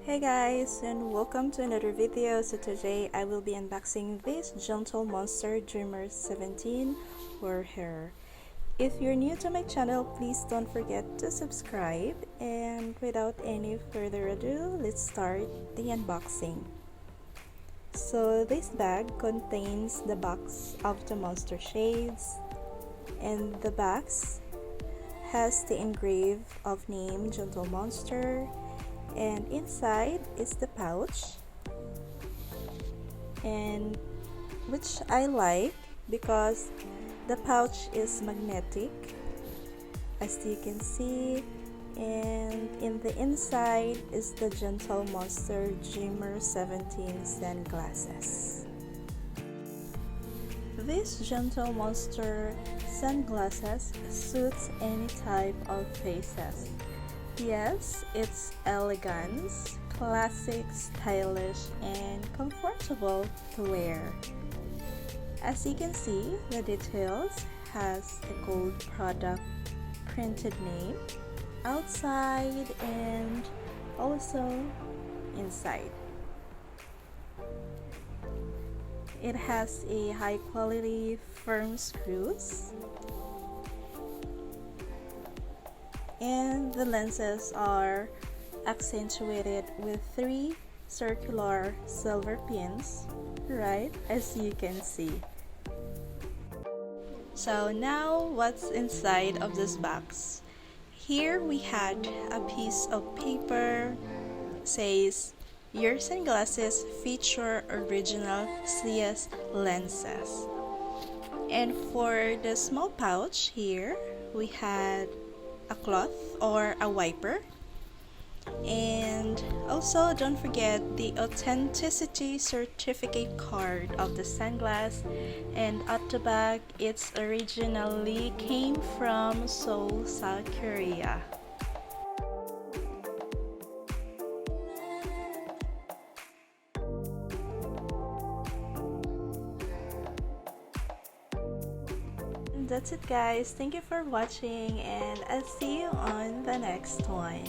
Hey guys, and welcome to another video. So today I will be unboxing this Gentle Monster Dreamer 17 for hair. If you're new to my channel, please don't forget to subscribe, and without any further ado, let's start the unboxing. So this bag contains the box of the monster shades, and the box has the engrave of name Gentle Monster, and inside is the pouch, and which I like because the pouch is magnetic, as you can see, and in the inside is the Gentle Monster Dreamer 17 sunglasses. This Gentle Monster sunglasses suits any type of faces. Yes, it's elegant, classic, stylish, and comfortable to wear. As you can see, the details has a gold product printed name outside and also inside. It has a high quality firm screws, and the lenses are accentuated with 3 circular silver pins, right, as you can see. So now what's inside of this box? Here we had a piece of paper, says your sunglasses feature original CS lenses. And for the small pouch here, we had a cloth or a wiper, and also don't forget the authenticity certificate card of the sunglass, and at the back it's originally came from Seoul, South Korea. That's it guys, thank you for watching, and I'll see you on the next one.